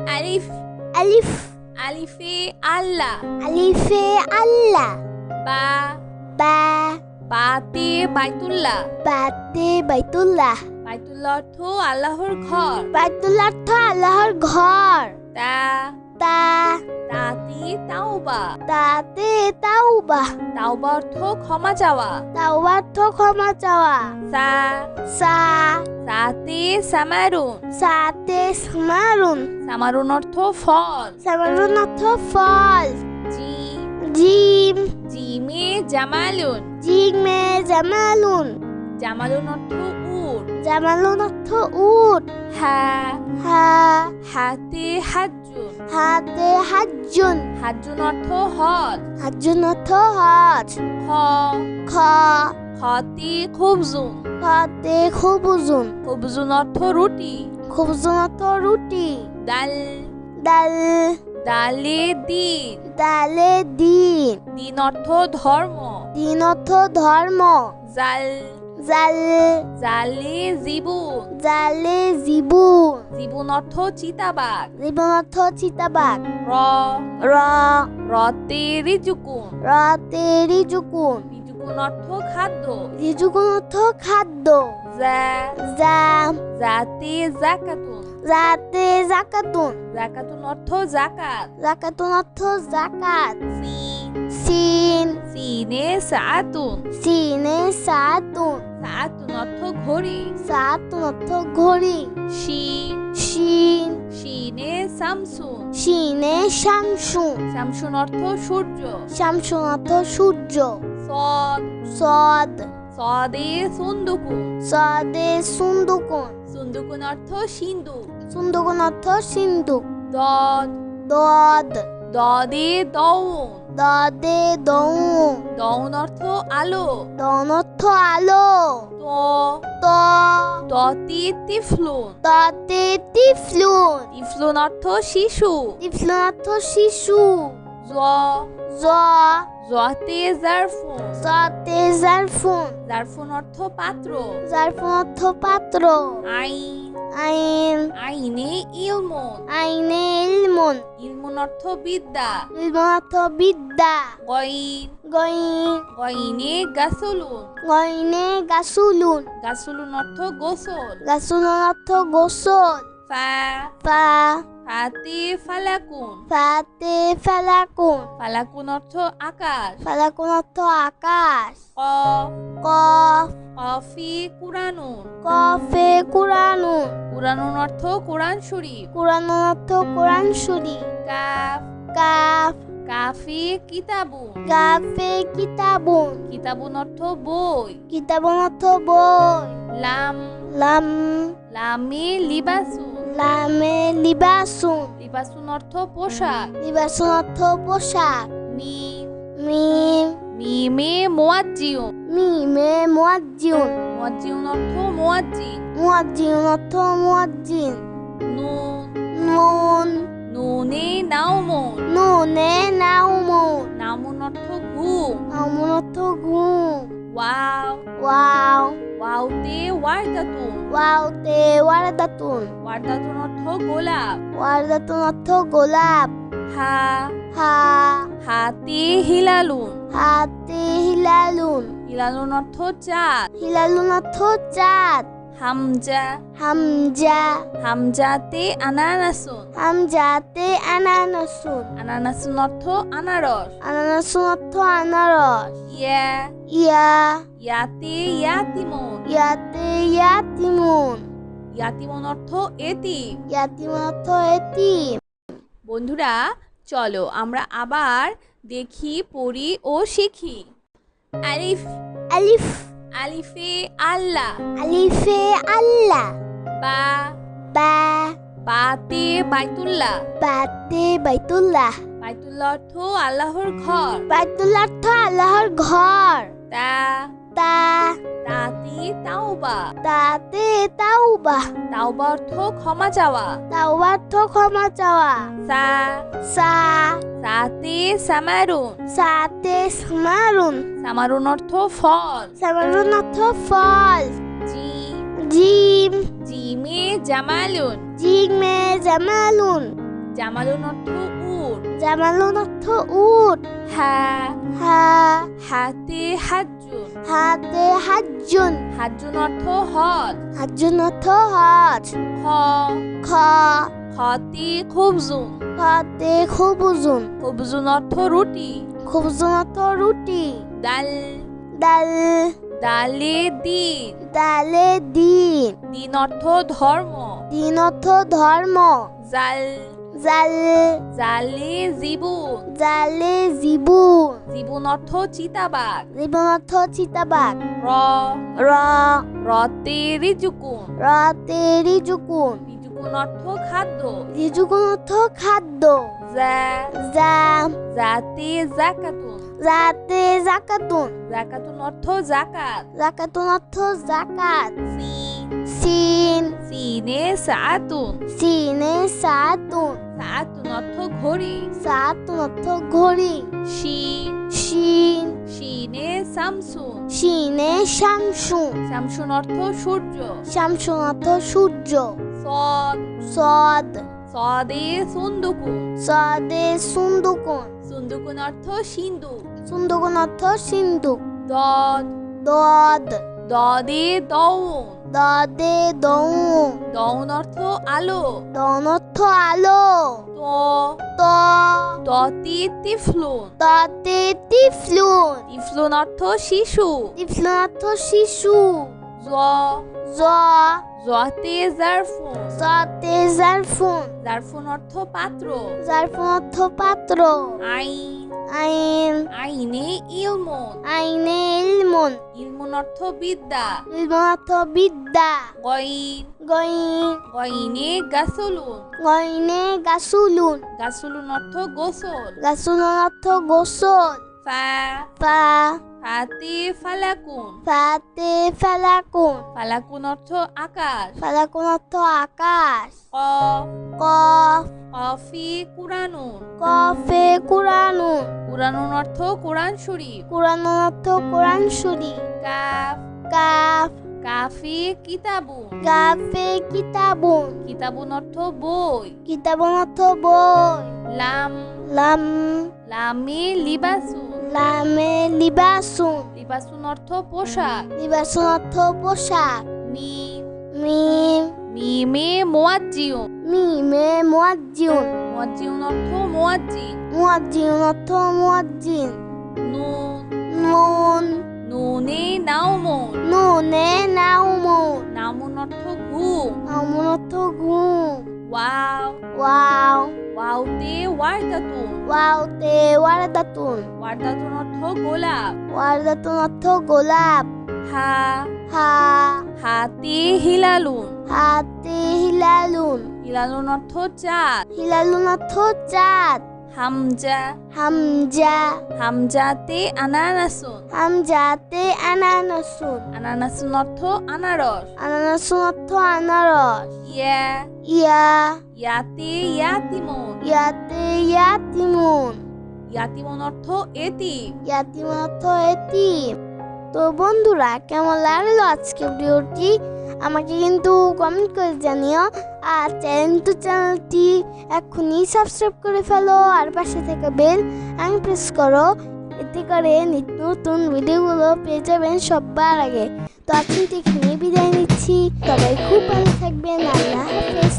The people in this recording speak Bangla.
আলিফ আলিফ আলিফে আল্লাহ আলিফে আল্লাহ বা বা বাতে বাইতুল্লাহ বাতে বাইতুল্লাহ বাইতুল্লাহ অর্থ আল্লাহর ঘর বাইতুল্লাহ অর্থ আল্লাহর ঘর তা তা তাতে তাওবা তাতে তাওবা তাওবা অর্থ ক্ষমা চাওয়া তাওবা অর্থ ক্ষমা চাওয়া সা সা সাতে সামারুন সাতে সামারুন সামারুন অর্থ ফল সামারুন অর্থ ফল জিম জিম জিমে জামালুন জিমে জামালুন জামালুন অর্থ উট জামালুন অর্থ উট হা হা হাতে হাজ্জুন হাতে হাজ্জুন হাজ্জুন অর্থ হজ হাজ্জুন অর্থ হজ খ খ খতে খুবজুন খতে খুবুজুন খুবজুন অর্থ রুটি খুবুজুন অর্থ রুটি দাল দাল দালে দিন দালে দিন দিন অর্থ ধর্ম দিন অর্থ ধর্ম জাল জাল জালে জীবন জালে জীবন জীবন অর্থ চিতাবাঘ জীবন অর্থ চিতাবাঘ র র রতে রিজুকুন রতে রিজুকুন রিজুকুন অর্থ খাদ্য রিজুকুন অর্থ খাদ্য জা জা জাতে জাকাতুন জাতে জাকাতুন জাকাতুন অর্থ জাকাত জাকাতুন অর্থ জাকাত সিন সিন সিনে সাতুন সিনে সাতুন সাতুন অর্থ ঘড়ি সাতুন অর্থ ঘড়ি শিন শিন শিনে শামসুন শিনে শামসুন শামসুন অর্থ সূর্য শামসুন অর্থ সূর্য সদ সদ সদে সুন্দুকুন সদে সুন্দুকুন সুন্দুকুন অর্থ সিন্ধু সুন্দুকুন অর্থ সিন্ধু দদ দদ দদে দৌন দদে দৌন দৌন অর্থ আলো দৌন অর্থ আলো তো ত ততে তিফলুন ততে তিফলুন তিফলুন অর্থ শিশু তিফলুন অর্থ শিশু জ জ জতে জারফুন জতে জারফুন জারফুন অর্থ পাত্র জারফুন অর্থ পাত্র আইন আইন আইনে ইলমুন আইনে ইলমুন ইলমুন অর্থ বিদ্যা ইলমুন অর্থ বিদ্যা গইন গইন গইনে গাসলুন গইনে গাসুলুন গাসলুন অর্থ গোসল গাসুলুন অর্থ গোসল ফা ফা ফাতে ফালাকুন ফাতে ফালাকুন ফালাকুন অর্থ আকাশ ফালাকুন অর্থ আকাশ কফ কফ কফি কুরানুন কফে কুরানুন কুরানুন অর্থ কোরআন শরীফ কুরানুন অর্থ কোরআন শরীফ কাফ কাফ কাফি কিতাবুন কাফে কিতাবুন কিতাবুন অর্থ বই কিতাবুন অর্থ বই লাম লাম লামে লিবাসুন লামে লিবাসুন লিবাসুন অর্থ পোশাক লিবাসুন অর্থ পোশাক মিম মিম মিমে মুয়াজ্জিউন মিমে মুয়াজ্জিউন মুয়াজ্জিউন অর্থ মুয়াজ্জিন মুয়াজ্জিউন অর্থ মুয়াজ্জিন নুন নুন নুনে নাউমুন নুনে নাউমুন নাউমুন অর্থ ঘুম নাউমুন অর্থ ঘুম ওয়াও ওয়াও ওয়াওতে ওয়ারদাতুন ওয়াওতে ওয়ারদাতুন ওয়ারদাতুন অর্থ গোলাপ ওয়ারদাতুন অর্থ গোলাপ হা হা হাতে হিলালুন হাতে হিলালুন হিলালুন অর্থ চাঁদ হিলালুন অর্থ চাঁদ হামজা হামজা হামজাতে আনানাসুন হামজাতে আনানাসুন আনানাসুন অর্থ আনারস আনানাসুন অর্থ আনারস ইয়া ইয়া ইয়াতে ইয়াতিমুন ইয়াতে ইয়াতিমুন ইয়াতিমুন অর্থ এতিম ইয়াতিমুন অর্থ এতিম বন্ধুরা চলো আমরা আবার দেখি পড়ি ও শিখি আলিফ আলিফ আলিফে আল্লাহ আলিফে আল্লাহ বা বা বাতে বাইতুল্লাহ বাতে বাইতুল্লাহ বাইতুল্লাহ অর্থ আল্লাহর ঘর বাইতুল্লাহ অর্থ আল্লাহর ঘর তা তা তাতে তাওবা তাতে তাওবা তাওবা অর্থ ক্ষমা চাওয়া তাওবা অর্থ ক্ষমা চাওয়া সা সা সাতে সামারুন সাতে সামারুন সামারুন অর্থ ফল সামারুন অর্থ ফল জিম জিম জিমে জামালুন জিমে জামালুন জামালুন অর্থ উট। জামালুন অর্থ উট। হা হা হাতে হাজ্জুন। হাতে হাজ্জুন। হাজ্জুন অর্থ হজ। হাজ্জুন অর্থ হজ। খ খ খতে খুবজুন। খতে খুবুজুন। খুবজুন অর্থ রুটি। খুবুজুন অর্থ রুটি। দাল দাল দালে দিন। দালে দিন। দিন অর্থ ধর্ম। দিন অর্থ ধর্ম। জাল জাল জালে জীবন। জালে জীবন। জীবন অর্থ চিতাবাঘ। জীবন অর্থ চিতাবাঘ। র র রতে রিজুকুন। রাতে রিজুকুন। রিজুকুন অর্থ খাদ্য। রিজুকুন অর্থ খাদ্য। জা জা জাতে জাকাতুন। জাতে জাকাতুন। জাকাতুন অর্থ জাকাত। জাকাতুন অর্থ জাকাত। সিন সিন সিনে সাতুন। সিনে সাতুন। সাতুন অর্থ ঘড়ি। সাতুন অর্থ ঘড়ি। শিন শিন শিনে সামসুন। শিনে শামসুন। সামসুন অর্থ সূর্য। শামসুন অর্থ সূর্য। সদ সদ সদে সুন্দুকুন। সদে সুন্দুকুন। সুন্দুকুন অর্থ সিন্ধু। সুন্দুকুন অর্থ সিন্ধু। দদ দদ দদে দৌন। দদে দৌন। দৌন অর্থ আলো। দন অর্থ আলো। ত ত ততে তিফলুন। ততে টিফলুন। তিফলুন অর্থ শিশু। টিফলুন অর্থ শিশু। জ জ জতে জারফুন। জতে জারফুন। জারফুন অর্থ পাত্র। জারফুন অর্থ পাত্র। আইন আইন আইনে ইলমুন। আইনে ইলমুন। ইলমুন অর্থ বিদ্যা। ইলমুন অর্থ বিদ্যা। গইন গইন গইনে গাসলুন। গইনে গাসুলুন। গাসলুন অর্থ গোসল। গাসুলুন অর্থ গোসল। ফা ফা ফাতে ফালাকুন। ফাতে ফালাকুন। ফালাকুন অর্থ আকাশ। ফালাকুন অর্থ আকাশ। কফ কফ কফি কুরানুন। কফে কুরানুন। কুরানুন অর্থ কোরআন শরীফ। কুরানুন অর্থ কোরআন শরীফ। কাফ কাফ কাফি কিতাবুন। কাফে কিতাবুন। কিতাবুন অর্থ বই। কিতাবুন অর্থ বই। লাম লাম লামে লিবাসুন। লামে লিবাসুন। লিবাসুন অর্থ পোশাক। লিবাসুন অর্থ পোশাক। মিম মিম মিমে মুয়াজ্জিউন। মিমে মুয়াজ্জিউন। মুয়াজ্জিউন অর্থ মুয়াজ্জিন। মুয়াজ্জিউন অর্থ মুয়াজ্জিন। নুন নুন নুনে নাওমুন। নুনে নাউমুন। নামুন অর্থ ঘুম। নাউমুন অর্থ ঘুম। Wow wow ওয়াওতে ওয়ারদাতুন। ওয়াওতে ওয়ারদাতুন। ওয়ারদাতুন অর্থ গোলাপ। ওয়ারদাতুন অর্থ গোলাপ। হা হা হাতে হিলালুন। হাতে হিলালুন। হিলালুন অর্থ চাঁদ। হিলালুন অর্থ চাঁদ। হামজা হামজা হামজাতে আনানাসুন। হামজাতে আনানাসুন। আনানাসুন অর্থ আনারস। আনানাসুন অর্থ আনারস। ইয়া ইয়া ইয়াতে ইয়াতিমুন। ইয়াতে ইয়াতিমুন। ইয়াতিমুন অর্থ এতিম। ইয়াতিম অর্থ এতিম। তো বন্ধুরা, কেমন লাগলো আজকে ভিডিওটি আমাকে কিন্তু কমেন্ট করে জানিও। আর চ্যানেলটি এখনই সাবস্ক্রাইব করে ফেলো আর পাশে থেকে বেল প্রেস করো। এতে করে নিত্য নতুন ভিডিওগুলো পেয়ে যাবেন সবার আগে। তো আজকে এখানেই বিদায় নিচ্ছি। সবাই খুব ভালো থাকবেন। আল্লাহ হাফেজ।